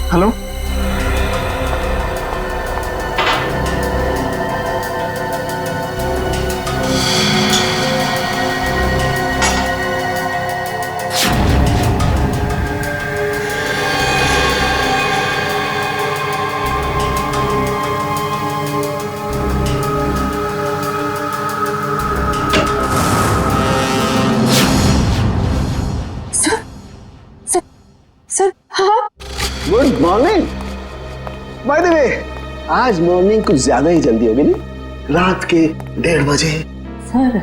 Hello. Sir हाँ। Good morning. Bye the वे, आज morning कुछ ज्यादा ही जल्दी होगी नहीं? रात के 1:30 बजे। सर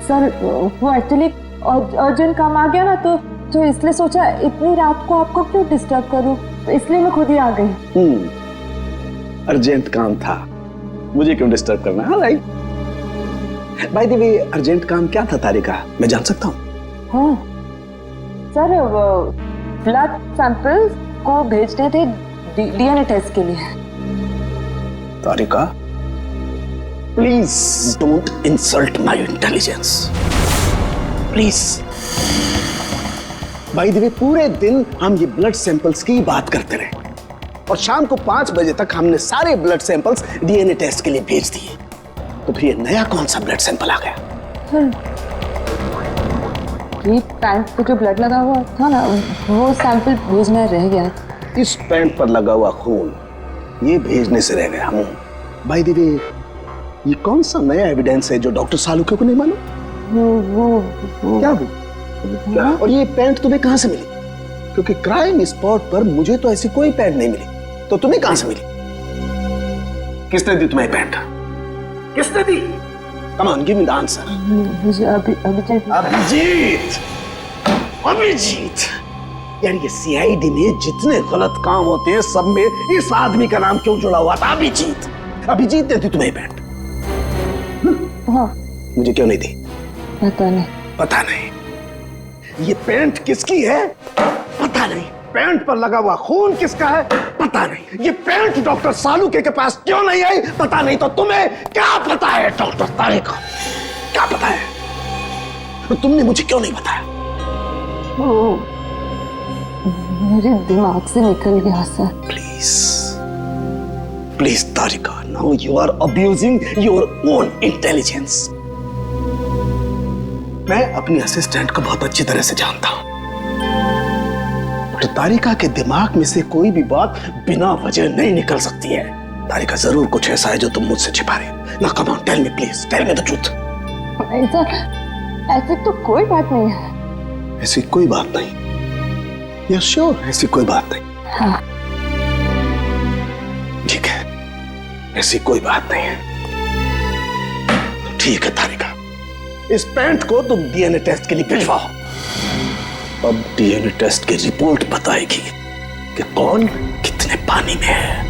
सर वो एक्चुअली अर्जेंट काम आ गया ना, तो इसलिए सोचा इतनी रात को आपको क्यों डिस्टर्ब करूं, तो इसलिए मैं खुद ही आ गई। अर्जेंट काम था, मुझे क्यों डिस्टर्ब करना? हाँ right. Bye the way, urgent काम क्या था तारिका, मैं जान सकता हूँ? हाँ सर, ब्लड सैंपल्स को भेजने थे डीएनए टेस्ट के लिए। Tarika, please don't insult my intelligence, please. By the way, पूरे दिन हम ये ब्लड सैंपल्स की बात करते रहे और शाम को 5 बजे तक हमने सारे ब्लड सैंपल्स डीएनए टेस्ट के लिए भेज दिए। तो फिर ये नया कौन सा ब्लड सैंपल आ गया? ये पैंट पे जो ब्लड लगा हुआ था ना, वो सैंपल भेजना रह गया। इस पैंट पर लगा हुआ खून ये भेजने से रह गया। बाय द वे, ये कौन सा नया एविडेंस है जो डॉक्टर सालुके को नहीं मालूम? वो क्या? और ये पैंट तुम्हें कहां से मिली? क्योंकि क्राइम स्पॉट पर मुझे तो ऐसी कोई पैंट नहीं मिली, तो तुम्हें कहां से मिली? किसने दी तुम्हें पैंट? किसने दी? Come on, give me the answer. Abhijeet. यार ये सीआईडी में जितने गलत काम होते हैं सब में इस आदमी का नाम क्यों जुड़ा हुआ था? अभिजीत। अभिजीत ने दी तुम्हें पैंट? हाँ। मुझे क्यों नहीं दी? पता नहीं। पता नहीं। ये पैंट किसकी है? पता नहीं। पैंट पर लगा हुआ खून किसका है? पता नहीं। ये पैंट डॉक्टर सालुके के पास क्यों नहीं आई? पता नहीं। तो तुम्हें क्या पता है डॉक्टर तारिका? क्या पता है? तो तुमने मुझे क्यों नहीं बताया? मेरे दिमाग से निकल गया sir. Please please Tarika, now you are abusing your own intelligence. मैं अपनी असिस्टेंट को बहुत अच्छी तरह से जानता हूं। तारिका के दिमाग में से कोई भी बात बिना वजह नहीं निकल सकती है। तारिका, जरूर कुछ ऐसा है जो तुम मुझसे छिपा रहे हो। ना, come on, tell me please, tell me the truth. ऐसी तो कोई बात नहीं है। ऐसी कोई बात नहीं? यू श्योर ऐसी कोई बात नहीं? हाँ। ठीक है, ऐसी कोई बात नहीं है। ठीक है तारिका, इस पैंट को तुम डीएनए टेस्ट के लिए भिजवाओ। अब डीएनए टेस्ट की रिपोर्ट बताएगी कि कौन कितने पानी में है।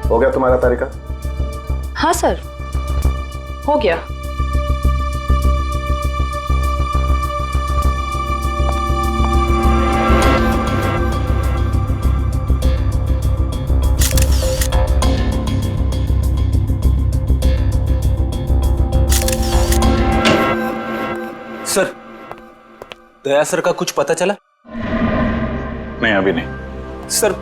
हो गया तुम्हारा तारिका? हाँ सर, हो गया। सर, दया सर का कुछ पता चला? नहीं, अभी नहीं। सर,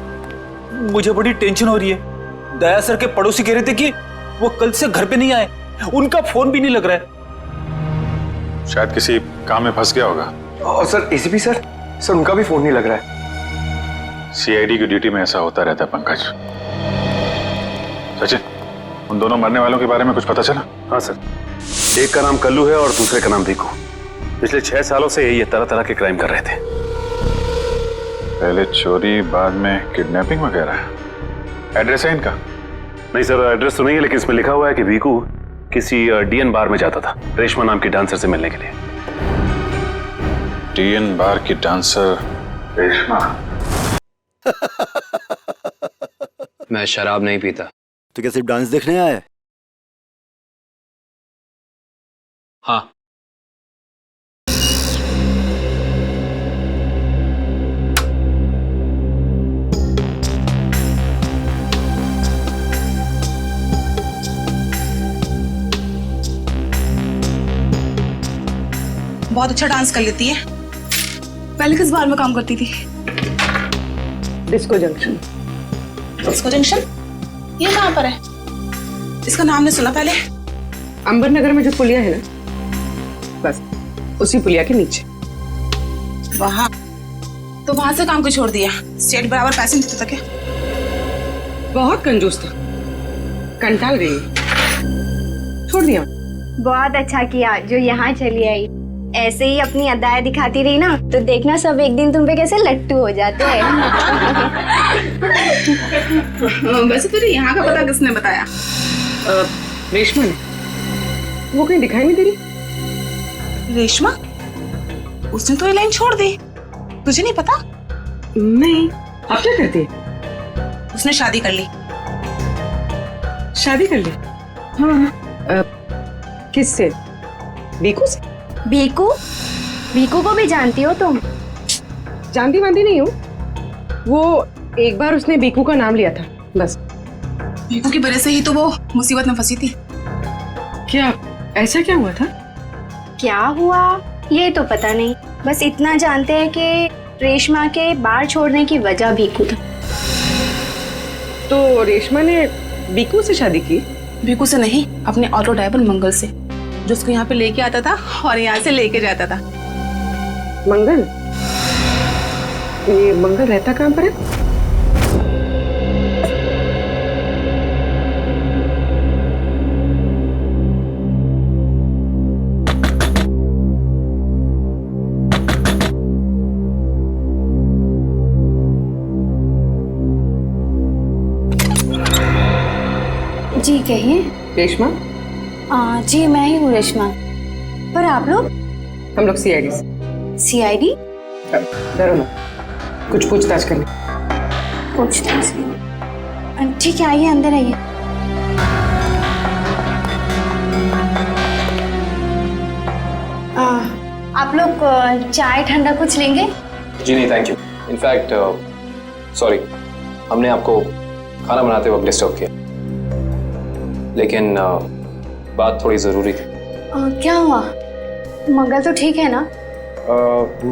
मुझे बड़ी टेंशन हो रही है। दया सर के पड़ोसी कह रहे थे कि वो कल से घर पे नहीं आए, उनका फोन भी नहीं लग रहा है। शायद किसी काम में फंस गया होगा। और सर एसीपी सर उनका भी फोन नहीं लग रहा है। सीआईडी की ड्यूटी में ऐसा होता रहता है पंकज। सचिन, उन दोनों मरने वालों के बारे में कुछ पता चला? हाँ सर, एक का नाम कल्लू है और दूसरे का नाम भीकू। पिछले 6 सालों से ये तरह तरह के क्राइम कर रहे थे। पहले चोरी, बाद में किडनैपिंग वगैरह। एड्रेस है इनका? नहीं सर, एड्रेस तो नहीं है, लेकिन इसमें लिखा हुआ है कि भीकू किसी डीएन बार में जाता था रेशमा नाम की डांसर से मिलने के लिए। डीएन बार की डांसर रेशमा? मैं शराब नहीं पीता। तो क्या सिर्फ डांस देखने आया है? हाँ। बहुत अच्छा डांस कर लेती है। पहले किस बार में काम करती थी? Disco junction. Disco junction? ये कहाँ पर है? इसका नाम नहीं सुना पहले। अंबर नगर में जो पुलिया है ना, बस उसी पुलिया के नीचे। वहाँ तो वहां से काम को छोड़ दिया। स्टेट बराबर पैसे नहीं देता क्या? बहुत कंजूस था, कंटाल गई, छोड़ दिया। बहुत अच्छा किया जो यहाँ चली आई। ऐसे ही अपनी अदाएं दिखाती रही ना तो देखना सब एक दिन तुम पे कैसे लट्टू हो जाते हैं। वैसे तुझे यहाँ का पता किसने बताया? रेशमा ने। वो कहीं दिखाई नहीं दे रही। रेशमा? उसने तो ये लाइन छोड़ दी। तुझे नहीं पता? नहीं। अब क्या करती है? उसने शादी कर ली। शादी कर ली? हाँ। किससे? भीकू से? भीकू? भीकू को भी जानती हो तुम? जानती वांती नहीं हूँ। वो एक बार उसने भीकू का नाम लिया था, बस। भीकू की वजह से ही तो वो मुसीबत में फंसी थी। क्या ऐसा क्या हुआ था? क्या हुआ ये तो पता नहीं, बस इतना जानते हैं कि रेशमा के बार छोड़ने की वजह भीकू था। तो रेशमा ने भीकू से शादी की? भीकू से नहीं, अपने ऑटो ड्राइवर मंगल से, जो उसको यहाँ पे लेके आता था और यहाँ से लेके जाता था। मंगल? ये मंगल रहता कहाँ पर है? जी कहिए। रेशमा? जी मैं ही हूँ रेशमा। पर आप लोग? हम लोग सीआईडी से। सीआईडी? डरो मत, कुछ पूछताछ करनी। पूछताछ करनी? ठीक है, आइए अंदर आइए। आप लोग चाय ठंडा कुछ लेंगे? जी नहीं, थैंक यू। इनफैक्ट सॉरी, हमने आपको खाना बनाते वक्त डिस्टर्ब किया, लेकिन बात थोड़ी जरूरी थी। क्या हुआ? मंगल तो ठीक है ना?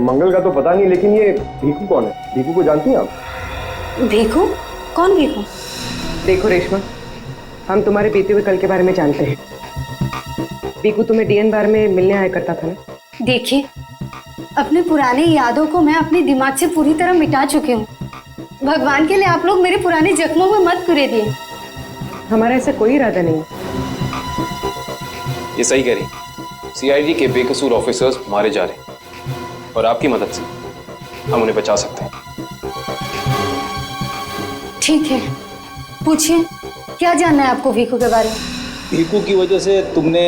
मंगल का तो पता नहीं, लेकिन ये भीकू कौन है? भीकू को जानती हैं आप? भीकू? कौन भीकू? देखो रेशमा, हम तुम्हारे बीते हुए कल के बारे में जानते हैं। भीकू तुम्हें डीएन बार में मिलने आया करता था ना? देखिए, अपनी पुरानी यादों को मैं अपने दिमाग से पूरी तरह मिटा चुकी हूँ। भगवान के लिए आप लोग मेरे पुराने जख्मों में मत कुरेदिए। हमारा ऐसा कोई इरादा नहीं। ये सही कह रही। सीआईडी के बेकसूर ऑफिसर्स मारे जा रहे हैं और आपकी मदद से हम उन्हें बचा सकते हैं। ठीक है, पूछिए, क्या जानना है आपको भीकू के बारे में? भीकू की वजह से तुमने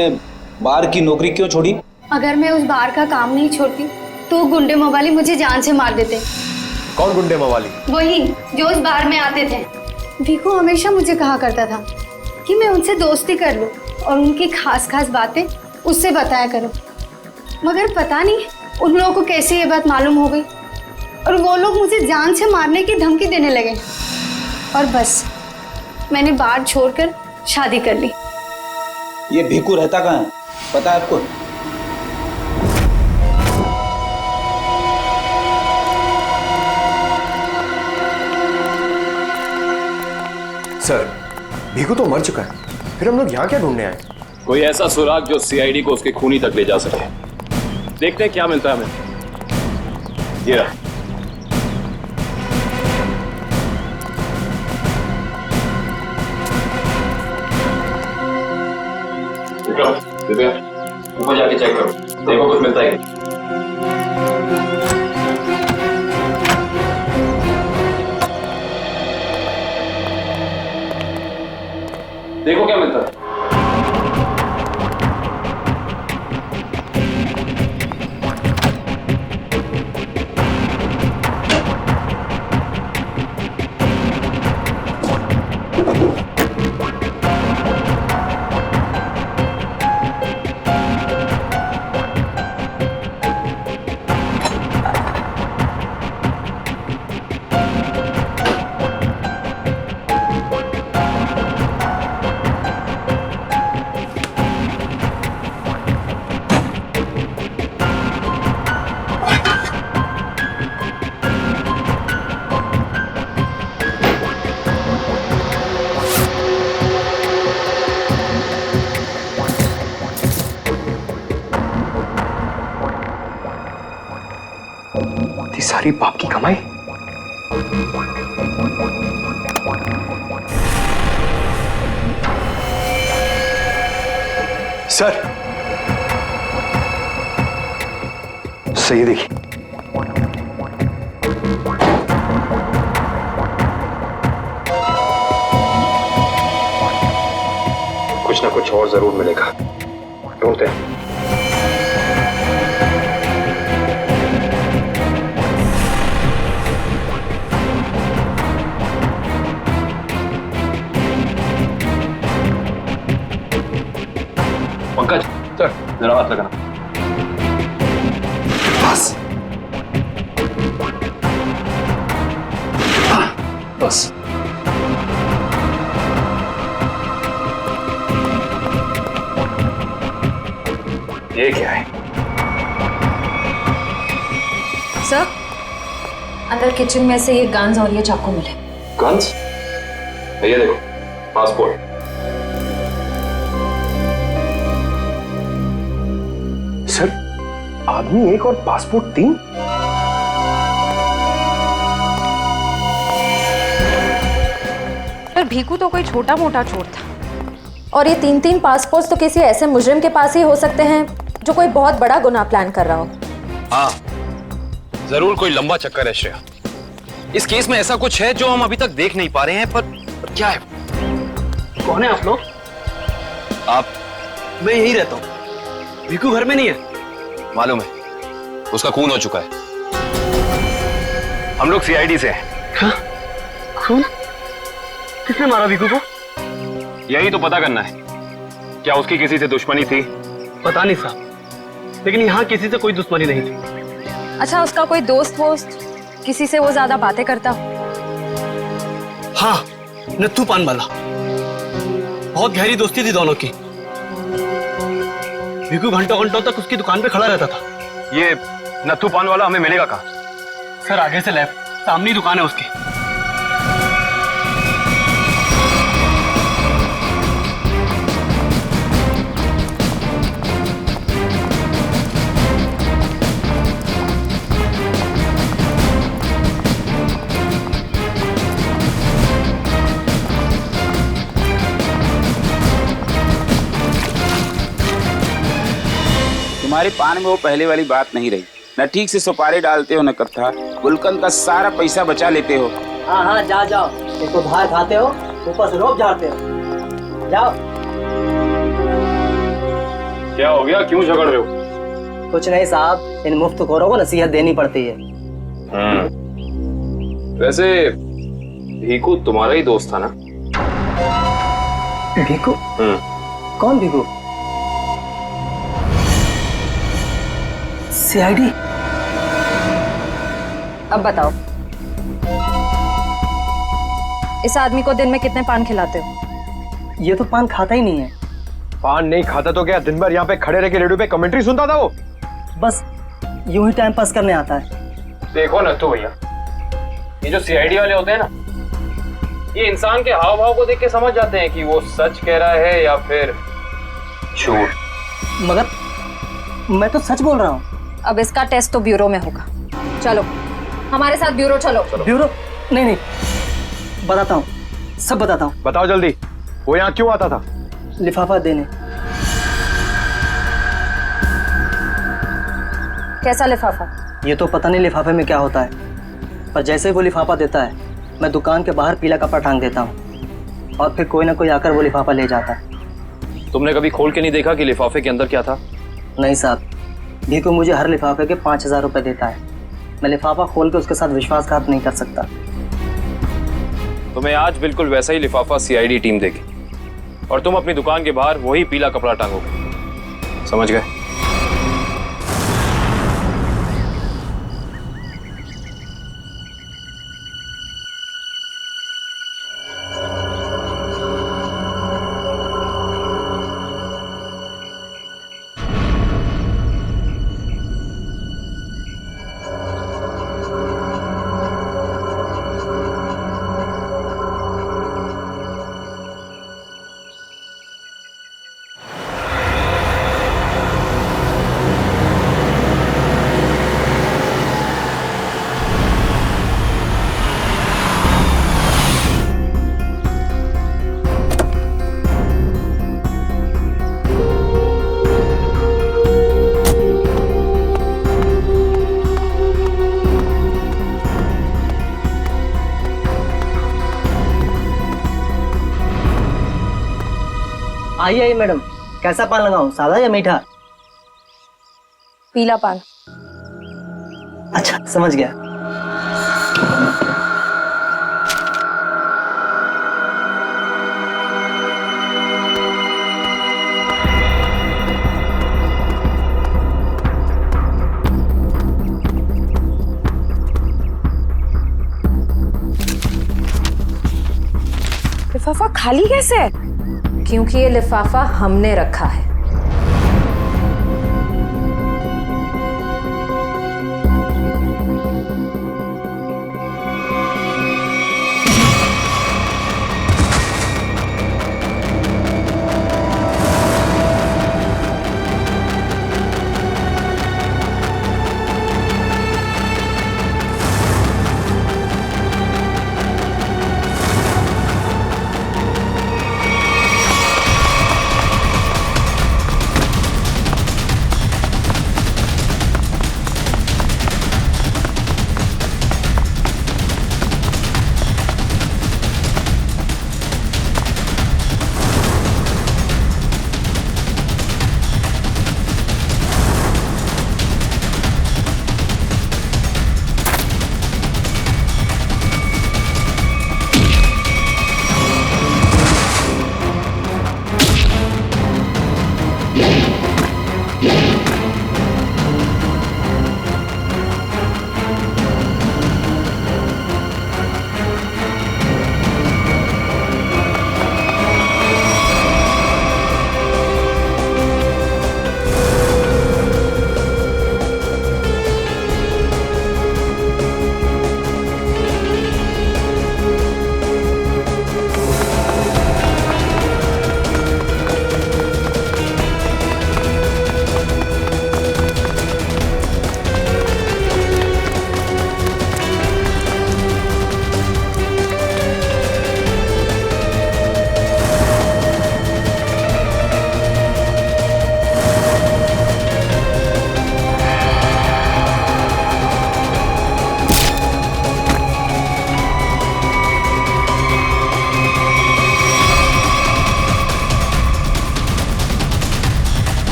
बार की नौकरी क्यों छोड़ी? अगर मैं उस बार का काम नहीं छोड़ती तो गुंडे मवाली मुझे जान से मार देते। कौन गुंडे मवाली? वही जो उस बार में आते थे। भीकू हमेशा मुझे कहा करता था कि मैं उनसे दोस्ती कर लूं और उनकी खास खास बातें उससे बताया करूं, मगर पता नहीं उन लोगों को कैसे ये बात मालूम हो गई और वो लोग मुझे जान से मारने की धमकी देने लगे और बस मैंने बार छोड़कर शादी कर ली। ये भीकू रहता कहाँ है, पता है आपको? सर, भीकू तो मर चुका है, फिर हम लोग यहाँ क्या ढूंढने आए? कोई ऐसा सुराग जो सीआईडी को उसके खूनी तक ले जा सके। देखते हैं क्या मिलता है हमें। ये रहा। दिव्या, ऊपर जाके चेक करो, देखो कुछ मिलता है। देखो क्या मिलता है। सारी बाप की कमाई। सर, सही देखिए। कुछ ना कुछ और जरूर मिलेगा, ढूंढते हैं। पंकज, सर जरा हाथ लगाना। बस बस। ये क्या है? सर, अंदर किचन में से ये गन्स और ये चाकू मिले। गन्स? ये देखो, पासपोर्ट। सर, आदमी एक और पासपोर्ट 3? पर भीकू तो कोई छोटा मोटा चोर था, और ये 3-3 पासपोर्ट तो किसी ऐसे मुजरिम के पास ही हो सकते हैं जो कोई बहुत बड़ा गुनाह प्लान कर रहा हो। हाँ, जरूर कोई लंबा चक्कर है श्रेया। इस केस में ऐसा कुछ है जो हम अभी तक देख नहीं पा रहे हैं, पर क्या है? कौन है आप लोग? आप? मैं यही रहता हूँ। भीकू घर में नहीं है। मालूम है, उसका खून हो चुका है। हम लोग सीआईडी से हैं। हाँ? खून? किसने मारा भीकू को? यही तो पता करना है, क्या उसकी किसी से दुश्मनी थी? पता नहीं साहब, लेकिन यहाँ किसी से कोई दुश्मनी नहीं थी। अच्छा, उसका कोई दोस्त वोस्त, किसी से वो ज्यादा बातें करता? हाँ, नत्थू पान वाला। बहुत गहरी दोस्ती थी दोनों की। भीकू घंटों घंटों तक उसकी दुकान पे खड़ा रहता था। ये नत्थू पान वाला हमें मिलेगा कहाँ? सर, आगे से लेफ्ट, सामने ही दुकान है उसकी। तुम्हारी पान में वो पहले वाली बात नहीं रही। न ठीक से सुपारी डालते हो न कथा। गुलकंद का सारा पैसा बचा लेते हो। हाँ हाँ, जाओ। एक तो बाहर खाते हो, ऊपर से रोब झाड़ते हो। जाओ। क्या हो गया, क्यों झगड़ रहे हो? कुछ नहीं साहब, इन मुफ्तखोरों को नसीहत देनी पड़ती है। वैसे भीकू तुम्हारा ही दोस्त था ना? भीकू? कौन भीकू? सीआईडी? अब बताओ, इस आदमी को दिन में कितने पान खिलाते हो? ये तो पान खाता ही नहीं है। पान नहीं खाता तो क्या दिन भर यहाँ पे खड़े रह के रेडियो पे कमेंट्री सुनता था वो? बस यूं ही टाइम पास करने आता है। देखो नत्थू भैया, ये जो सीआईडी वाले होते हैं ना, ये इंसान के हाव भाव को देख के समझ जाते हैं कि वो सच कह रहा है या फिर झूठ। मगर मैं तो सच बोल रहा हूँ। अब इसका टेस्ट तो ब्यूरो में होगा। चलो हमारे साथ ब्यूरो चलो। ब्यूरो? नहीं, बताता हूँ, सब बताता हूँ। बताओ जल्दी, वो यहाँ क्यों आता था? लिफाफा देने। कैसा लिफाफा? ये तो पता नहीं लिफाफे में क्या होता है, पर जैसे ही वो लिफाफा देता है मैं दुकान के बाहर पीला कपड़ा टांग देता हूँ और फिर कोई ना कोई आकर वो लिफाफा ले जाता है। तुमने कभी खोल के नहीं देखा कि लिफाफे के अंदर क्या था? नहीं साहब, भीकू मुझे हर लिफाफे के 5,000 रुपये देता है। मैं लिफाफा खोल के उसके साथ विश्वासघात नहीं कर सकता। तुम्हें आज बिल्कुल वैसा ही लिफाफा सीआईडी टीम देगी और तुम अपनी दुकान के बाहर वही पीला कपड़ा टांगोगे, समझ गए? आइए मैडम, कैसा पान लगाऊं, सादा या मीठा? पीला पान। अच्छा, समझ गया। लिफाफा खाली कैसे है? क्योंकि ये लिफाफा हमने रखा है।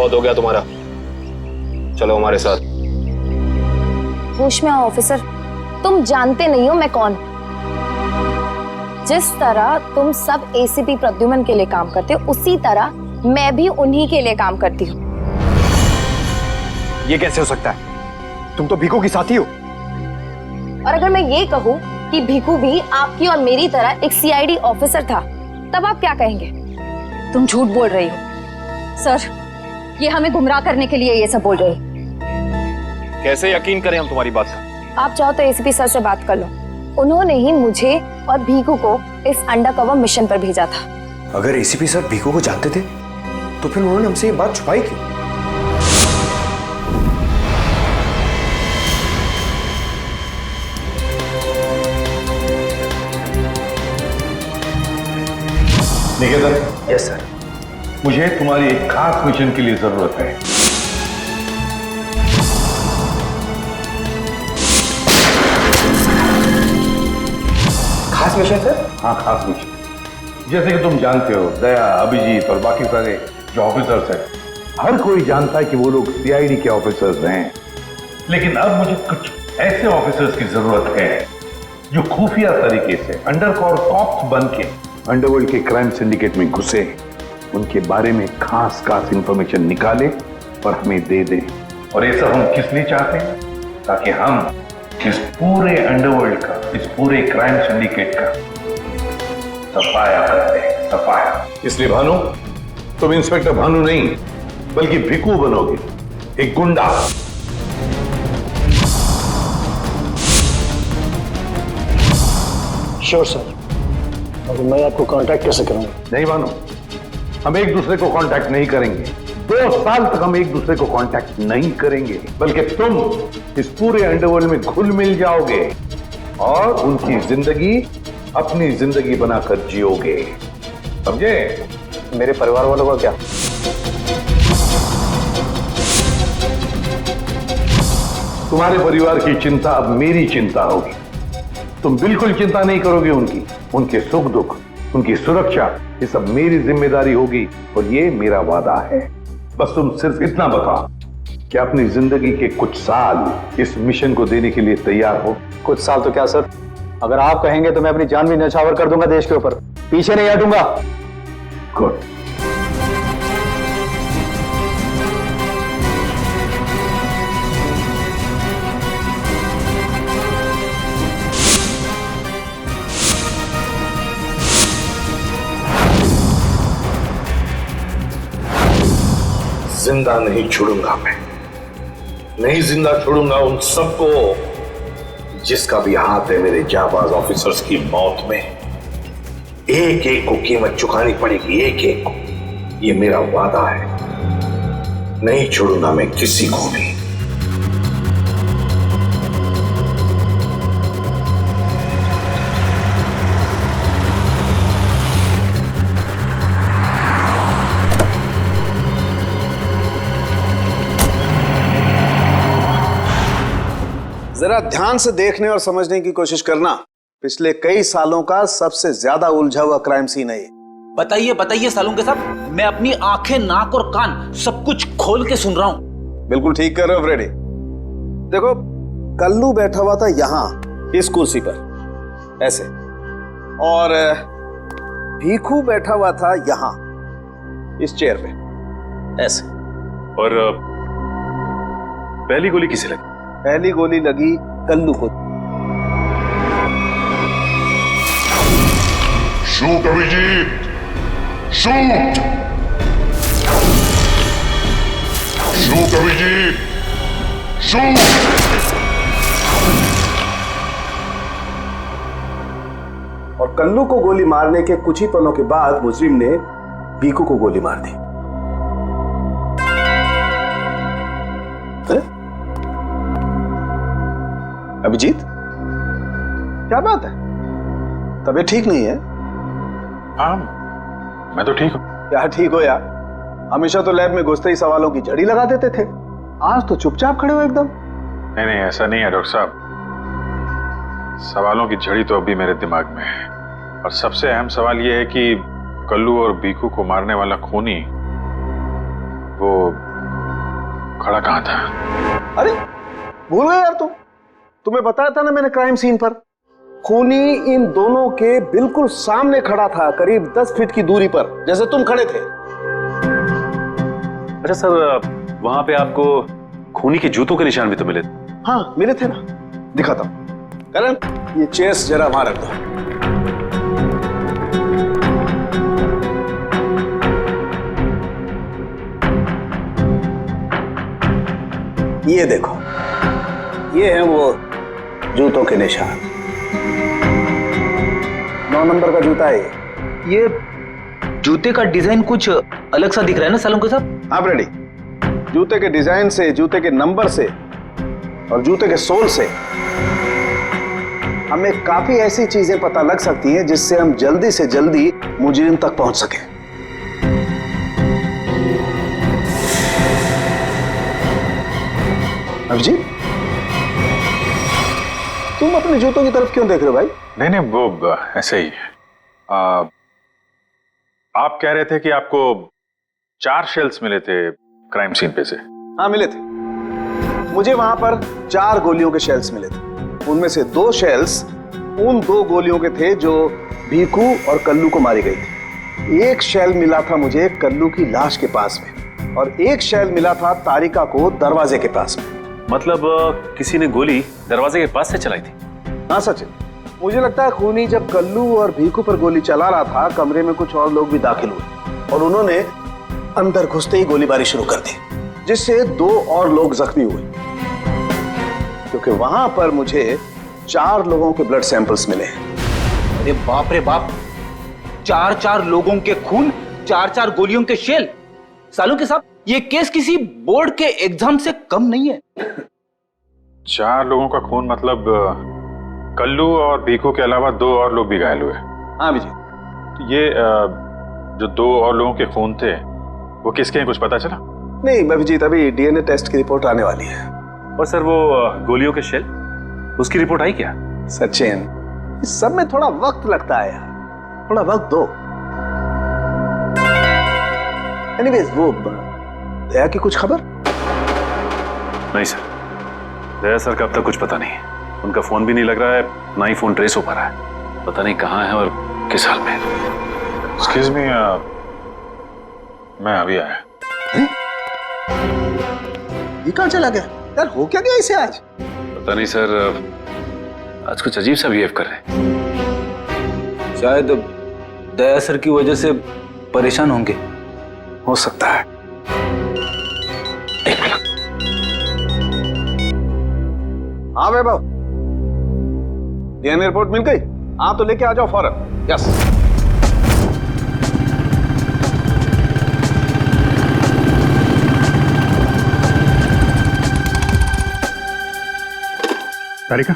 बहुत हो गया तुम्हारा, चलो हमारे साथ। होश में आओ ऑफिसर, तुम जानते नहीं हो मैं कौन। जिस तरह तुम सब एसीपी प्रद्युमन के लिए काम करते हो, उसी तरह मैं भी उन्हीं के लिए काम करती हूँ। ये कैसे हो सकता है? तुम तो भीखू की साथी हो। और अगर मैं ये कहूँ कि भीखू भी आपकी और मेरी तरह एक सीआईडी ऑफिसर था, तब आप क्या कहेंगे? तुम झूठ बोल रही हो सर, ये हमें गुमराह करने के लिए ये सब बोल रहे हैं। कैसे यकीन करें हम तुम्हारी बात का? आप चाहो तो एसीपी सर से बात कर लो, उन्होंने ही मुझे और भीखू को इस अंडरकवर मिशन पर भेजा था। अगर एसीपी सर भीखू को जानते थे तो फिर उन्होंने हमसे ये बात छुपाई क्यों? निकेतन। Yes sir. मुझे तुम्हारी एक खास मिशन के लिए जरूरत है। खास मिशन सर? हाँ, खास मिशन। जैसे कि तुम जानते हो, दया, अभिजीत और बाकी सारे जो ऑफिसर्स हैं, हर कोई जानता है कि वो लोग सीआईडी के ऑफिसर्स हैं। लेकिन अब मुझे कुछ ऐसे ऑफिसर्स की जरूरत है जो खुफिया तरीके से अंडरकवर कॉप्स बन के अंडरवर्ल्ड के क्राइम सिंडिकेट में घुसे, उनके बारे में खास इंफॉर्मेशन निकाले और हमें दे दे। और ये सब हम किस लिए चाहते हैं? ताकि हम इस पूरे अंडरवर्ल्ड का, इस पूरे क्राइम सिंडिकेट का सफाया करते हैं, सफाया। इसलिए भानु, तुम इंस्पेक्टर भानु नहीं बल्कि भिकू बनोगे, एक गुंडा। Sure sir. अब मैं आपको कांटेक्ट कैसे करूंगा? नहीं भानु, हम एक दूसरे को कांटेक्ट नहीं करेंगे। 2 साल तक हम एक दूसरे को कांटेक्ट नहीं करेंगे, बल्कि तुम इस पूरे अंडरवर्ल्ड में घुल मिल जाओगे और उनकी जिंदगी अपनी जिंदगी बनाकर जियोगे, समझे? मेरे परिवार वालों का क्या? तुम्हारे परिवार की चिंता अब मेरी चिंता होगी। तुम बिल्कुल चिंता नहीं करोगे उनकी, उनके सुख दुख, उनकी सुरक्षा, ये सब मेरी जिम्मेदारी होगी और ये मेरा वादा है। बस तुम सिर्फ इतना बताओ कि अपनी जिंदगी के कुछ साल इस मिशन को देने के लिए तैयार हो। कुछ साल तो क्या सर, अगर आप कहेंगे तो मैं अपनी जान भी न्यौछावर कर दूंगा देश के ऊपर, पीछे नहीं हटूंगा। गुड। जिंदा नहीं छोड़ूंगा मैं, नहीं जिंदा छोड़ूंगा उन सबको जिसका भी हाथ है मेरे जाबाज ऑफिसर्स की मौत में। एक एक को कीमत चुकानी पड़ेगी, एक एक को। ये मेरा वादा है, नहीं छोड़ूंगा मैं किसी को भी। जरा ध्यान से देखने और समझने की कोशिश करना। पिछले कई सालों का सबसे ज्यादा उलझा हुआ क्राइम सीन है ये। बताइए बताइए सालुंके साहब, मैं अपनी आंखें, नाक और कान सब कुछ खोल के सुन रहा हूं। बिल्कुल ठीक कर रहे हो फ्रेडी। देखो, कल्लू बैठा हुआ था यहां इस कुर्सी पर ऐसे, और भीखू बैठा हुआ था यहां इस चेयर पे ऐसे। और पहली गोली किसे लगी? पहली गोली लगी कल्लू को। Shoot Abhijeet, shoot! Shoot Abhijeet, shoot! और कल्लू को गोली मारने के कुछ ही पलों के बाद मुजरिम ने भीखू को गोली मार दी। अभिजीत, क्या बात है? तबीयत ठीक नहीं है? हाँ, मैं तो ठीक हूँ। क्या ठीक हो यार? हमेशा तो लैब में घुसते ही सवालों की झड़ी लगा देते थे, आज तो चुपचाप खड़े हो एकदम। नहीं नहीं, ऐसा नहीं है डॉक्टर साहब। सवालों की झड़ी तो अभी मेरे दिमाग में है, और सबसे अहम सवाल यह है कि कल्लू और भीखू को मारने वाला खूनी वो खड़ा कहाँ था? अरे भूल गए यार तुम्हें बताया था ना मैंने क्राइम सीन पर। खूनी इन दोनों के बिल्कुल सामने खड़ा था, करीब 10 फीट की दूरी पर, जैसे तुम खड़े थे। अच्छा सर, वहां पे आपको खूनी के जूतों के निशान भी तो मिले थे? हाँ मिले थे ना, दिखाता हूं। करण, ये चेस जरा वहां रख दो। ये देखो, ये हैं वो जूतों के निशान। 9 नंबर का जूता है ये जूते का डिजाइन कुछ अलग सा दिख रहा है ना सालों के साथ? आप रेडी? जूते के डिजाइन से, जूते के नंबर से और जूते के सोल से हमें काफी ऐसी चीजें पता लग सकती हैं जिससे हम जल्दी से जल्दी मुजरिम तक पहुंच सकें। अभिजीत, तुम अपने जूतों की तरफ क्यों देख रहे हो भाई? नहीं, वो ऐसे ही। आप कह रहे थे कि आपको 4 शेल्स मिले थे क्राइम सीन पे से? हाँ मिले थे, मुझे वहां पर 4 गोलियों के शेल्स मिले थे। उनमें से 2 शेल्स उन 2 गोलियों के थे जो भीखू और कल्लू को मारी गई थी। एक शेल मिला था मुझे कल्लू की लाश के पास में और एक शेल मिला था तारिका को दरवाजे के पास में। मतलब किसी ने गोली दरवाजे के पास से चलाई थी? हाँ सचिन, मुझे लगता है खूनी जब कल्लू और भीखू पर गोली चला रहा था, कमरे में कुछ और लोग भी दाखिल हुए और उन्होंने अंदर घुसते ही गोलीबारी शुरू कर दी, जिससे 2 और लोग जख्मी हुए। क्योंकि वहां पर मुझे 4 लोगों के ब्लड सैंपल्स मिले। अरे बाप रे बाप, 4 लोगों के खून, 4 गोलियों के शेल। सालों के साथ ये केस किसी बोर्ड के एग्जाम से कम नहीं है। 4 लोगों का खून मतलब कल्लू और भीखू के अलावा 2 और लोग भी घायल हुए? हाँ विजय। तो ये जो 2 और लोगों के खून थे वो किसके हैं, कुछ पता चला? नहीं अभिजीत, अभी डीएनए टेस्ट की रिपोर्ट आने वाली है। और सर वो गोलियों के शेल, उसकी रिपोर्ट आई क्या? सचिन, इस सब में थोड़ा वक्त लगता है यार, थोड़ा वक्त दो। एनीवेज, वो दया की कुछ खबर? नहीं सर, दया सर का अब तक कुछ पता नहीं है। उनका फोन भी नहीं लग रहा है, ना ही फोन ट्रेस हो पा रहा है। पता नहीं कहाँ है और किस हाल में है। एक्सक्यूज मी, मैं अभी आया। ये कहाँ चला गया यार? हो क्या गया इसे आज? पता नहीं सर, आज कुछ अजीब सा बिहेव कर रहे हैं। शायद दया सर की वजह से परेशान होंगे। हो सकता है। हाँ वैभव, डीएनए रिपोर्ट मिल गई? हाँ तो लेके आ जाओ फौरन। यस। तारिका,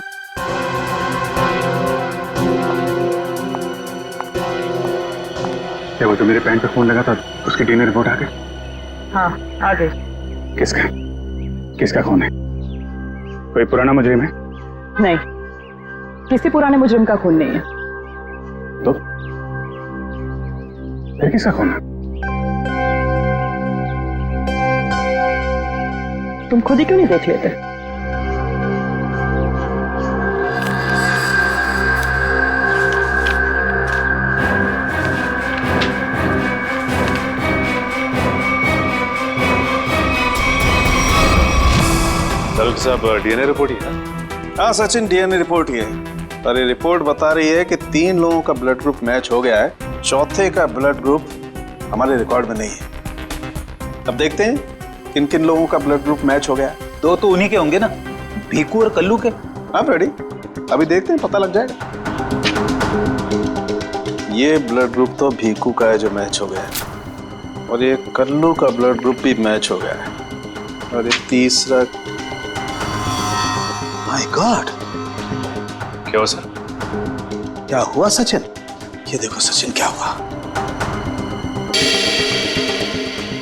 क्या वो जो मेरे पैंट पे फोन लगा था उसकी डीएनए रिपोर्ट आ गई? हाँ आ गई। किसका खून है? कोई पुराना मुजरिम है? नहीं, किसी पुराने मुजरिम का खून नहीं है। तो फिर किसका खून है? तुम खुद ही क्यों नहीं देख लेते? साहब, डीएनए रिपोर्ट ही है? हाँ सचिन, डीएनए रिपोर्ट ही है। पर ये रिपोर्ट बता रही है कि 3 लोगों का ब्लड ग्रुप मैच हो गया है, चौथे का ब्लड ग्रुप हमारे रिकॉर्ड में नहीं है। अब देखते हैं किन किन लोगों का ब्लड ग्रुप मैच हो गया है। 2 तो उन्हीं के होंगे ना, भीखू और कल्लू के। आप रेडी? अभी देखते हैं, पता लग जाएगा। ये ब्लड ग्रुप तो भीखू का है जो मैच हो गया है, और ये कल्लू का ब्लड ग्रुप भी मैच हो गया है, और ये तीसरा। माय गॉड, क्या हुआ सर? क्या हुआ सचिन? ये देखो सचिन, क्या हुआ?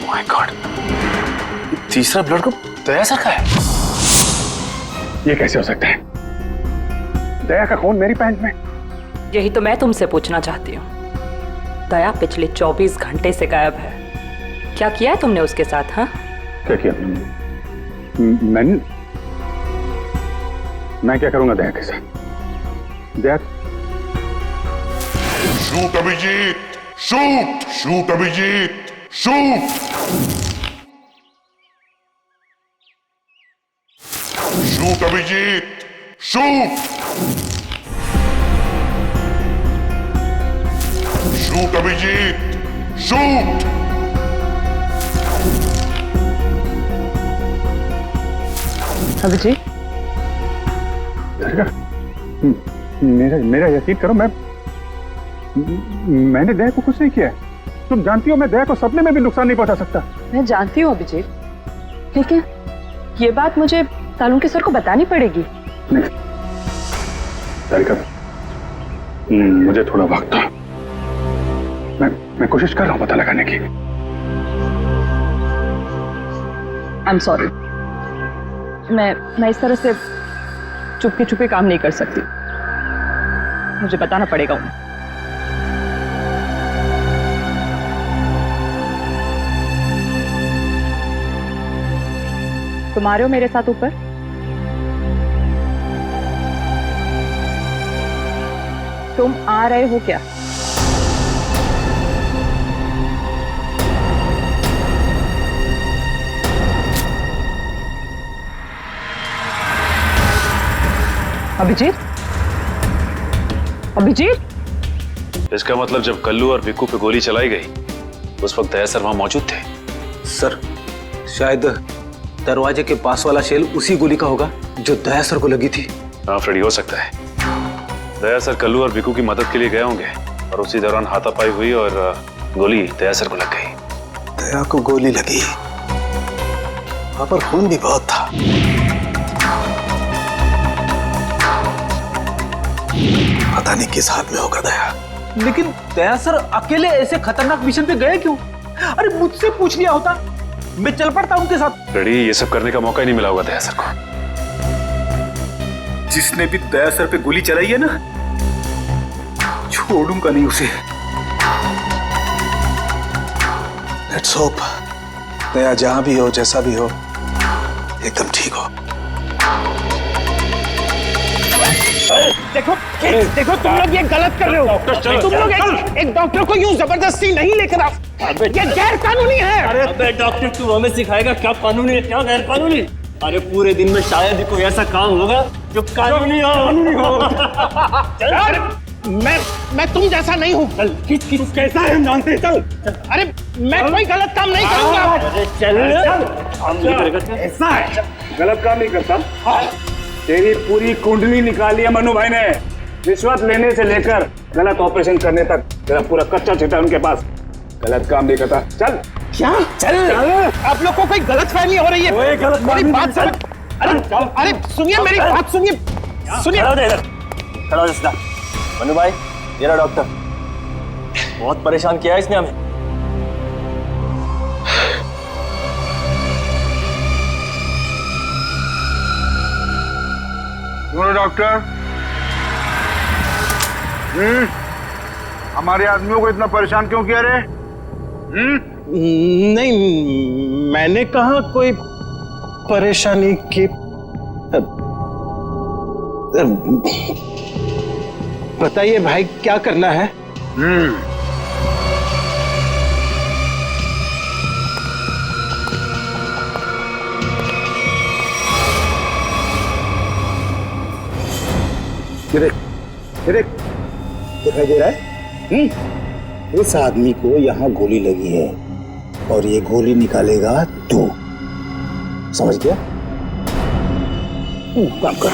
माय गॉड, तीसरा ब्लड ग्रुप दया सर का है। ये कैसे हो सकता है? दया का खून मेरी पैंट में? यही तो मैं तुमसे पूछना चाहती हूँ। दया पिछले 24 घंटे से गायब है। क्या किया है तुमने उसके साथ? हाँ, क्या किया? मैं क्या करूंगा दया के साथ? Daya shoot Abhijeet, shoot shoot Abhijeet, shoot shoot Abhijeet, shoot shoot Abhijeet, shoot. Abhijeet, मेरा यकीन करो, मैंने दया को कुछ नहीं किया है। तुम जानती हो मैं दया को सपने में भी नुकसान नहीं पहुंचा सकता। मैं जानती हूँ अभिजीत, लेकिन ये बात मुझे सालुंके सर को बतानी पड़ेगी। तारिका, मुझे थोड़ा वक्त दो। मैं कोशिश कर रहा हूं पता लगाने की। आई एम सॉरी, मैं इस तरह से चुपके चुपके काम नहीं कर सकती, मुझे बताना पड़ेगा उन्हें। तुम आ रहे हो मेरे साथ ऊपर? तुम आ रहे हो क्या? अभिजीत, अभिजीत, इसका मतलब जब कल्लू और विक्कू पे गोली चलाई गई उस वक्त दया सर वहां मौजूद थे? सर, शायद दरवाजे के पास वाला शेल उसी गोली का होगा जो दया सर को लगी थी। हाँ फ्रेडी, हो सकता है दया सर कल्लू और विक्कू की मदद के लिए गए होंगे और उसी दौरान हाथापाई हुई और गोली दया सर को लग गई। दया को गोली लगी, वहां पर खून भी बहुत था। पता नहीं किस हाल में होगा दया। लेकिन दया सर अकेले ऐसे खतरनाक मिशन पे गए क्यों? अरे मुझसे पूछ लिया होता, मैं चल पड़ता उनके साथ। फ्रेडी, ये सब करने का मौका ही नहीं मिला होगा दया सर को। जिसने भी दया सर पे गोली चलाई है ना, छोड़ूंगा नहीं उसे। लेट्स होप दया जहां भी हो, जैसा भी हो, एकदम ठीक हो। देखो देखो, तुम लोग ये गलत कर रहे हो। तुम लोग एक डॉक्टर को यूं जबरदस्ती नहीं लेकर आओ, ये गैर कानूनी है। अरे डॉक्टर, तू हमें सिखाएगा क्या कानूनी है क्या गैर कानूनी? अरे पूरे दिन में शायद ही कोई ऐसा काम होगा जो कानूनी हो। मैं तुम जैसा नहीं हूँ। किस कैसा है हम जानते हैं। चल अरे मैं कोई गलत काम नहीं करूंगा। अरे चल, ऐसा है, गलत काम नहीं करता। तेरी पूरी कुंडली निकाली है मनु भाई ने, रिश्वत लेने से लेकर गलत ऑपरेशन करने तक तेरा पूरा कच्चा चिट्ठा उनके पास। गलत काम नहीं करता। चल। क्या? चल। आप लोग को कोई गलतफहमी हो रही है। मेरी बात समझ। अरे सुनिए, मेरी बात सुनिए। खड़ा हो सीधा। मनु भाई, ये रहा डॉक्टर। बहुत परेशान किया है इसने हमें। डॉक्टर, हमारे आदमियों को इतना परेशान क्यों किया रे? नहीं, मैंने कहा कोई परेशानी की। बताइए भाई, क्या करना है? दिखाई दे रहा है? इस आदमी को यहाँ गोली लगी है और ये गोली निकालेगा तू, समझ गया? काम कर।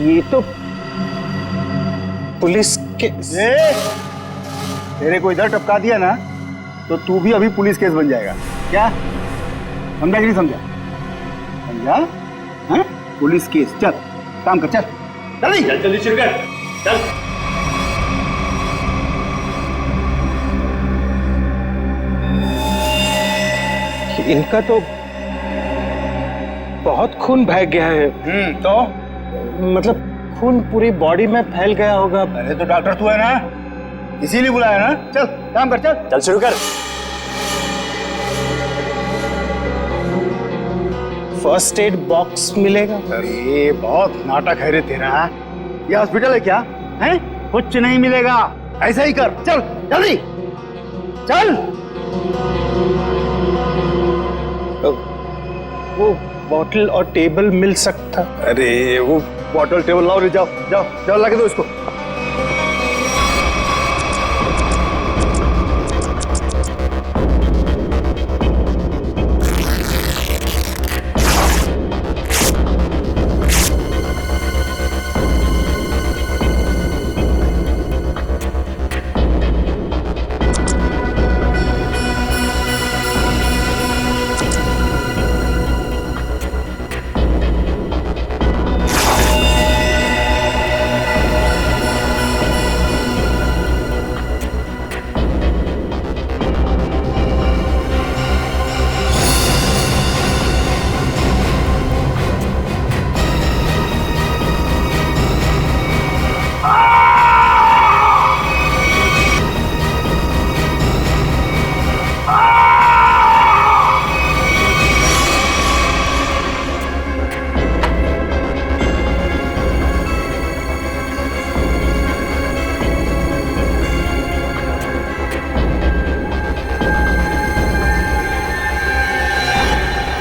ये तो पुलिस के तेरे को इधर टपका दिया ना तो तू भी अभी पुलिस केस बन जाएगा। क्या समझा कि नहीं समझा? समझा? हाँ? Police case. चल काम कर, चल जल्दी शुरू कर। चल। इनका तो बहुत खून बह गया है। तो मतलब खून पूरी बॉडी में फैल गया होगा। अरे तो डॉक्टर तू है ना, इसीलिए बुलाया ना। चल काम कर, चल चल शुरू कर। फर्स्ट एड बॉक्स मिलेगा? अरे बहुत नाटक है रे तेरा। ये हॉस्पिटल है क्या? हैं? कुछ नहीं मिलेगा, ऐसा ही कर, चल जल्दी चल। वो बॉटल और टेबल मिल सकता? अरे वो बॉटल टेबल लाओ रे, जाओ जाओ जाओ, लगा दो इसको।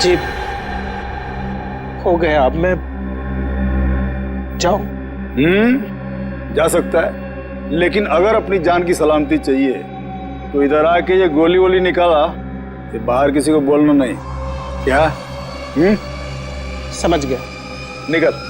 जी हो गया, अब मैं जाऊं? जा सकता है, लेकिन अगर अपनी जान की सलामती चाहिए तो इधर आके ये गोली वोली निकाला, ये बाहर किसी को बोलना नहीं, क्या? समझ गया। निकल।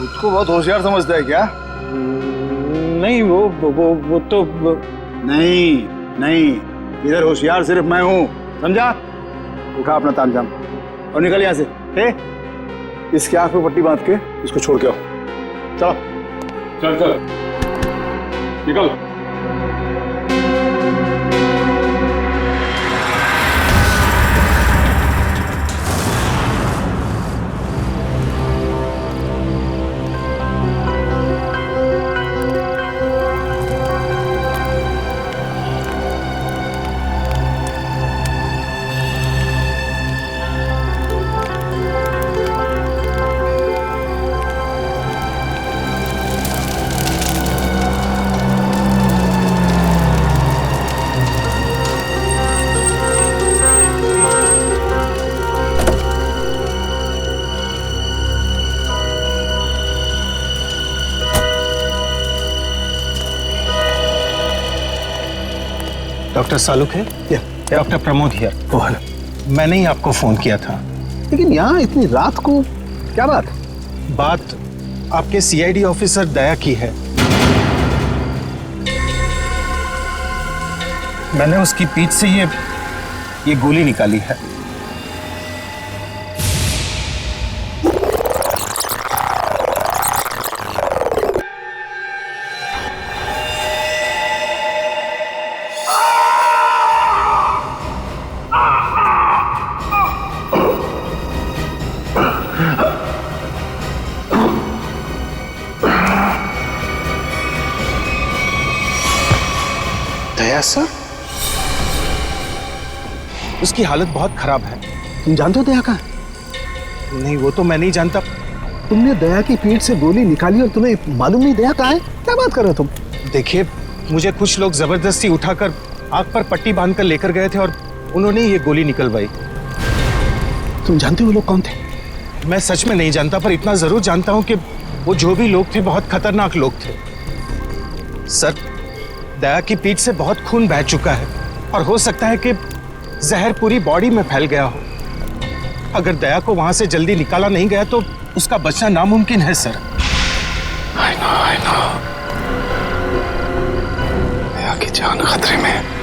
उसको बहुत होशियार समझता है क्या? नहीं वो तो नहीं, इधर होशियार सिर्फ मैं हूं, समझा? उठा अपना तामझाम और निकल यहां से। इसके आंख पे पट्टी बांध के इसको छोड़ के आओ। चलो चल चल निकल। डॉक्टर सालुक है? Doctor Pramod here. मैंने ही आपको फोन किया था। लेकिन यहाँ इतनी रात को क्या बात? बात आपके सीआईडी ऑफिसर दया की है। मैंने उसकी पीठ से ये गोली निकाली है। दया सर? उसकी हालत बहुत खराब है। तुम जानते हो दया का? नहीं, वो तो मैं नहीं जानता। तुमने दया की पीठ से गोली निकाली और तुम्हें मालूम नहीं दया कहाँ है? क्या बात कर रहे हो तुम? देखिए, मुझे कुछ लोग जबरदस्ती उठाकर आंख पर पट्टी बांधकर लेकर गए थे और उन्होंने ये गोली निकलवाई। तुम जानते हो वो लोग कौन थे? मैं सच में नहीं जानता, पर इतना जरूर जानता हूं कि वो जो भी लोग थे बहुत खतरनाक लोग थे। सर, दया की पीठ से बहुत खून बह चुका है और हो सकता है कि जहर पूरी बॉडी में फैल गया हो। अगर दया को वहां से जल्दी निकाला नहीं गया तो उसका बचना नामुमकिन है सर। I know। दया की जान खतरे में है।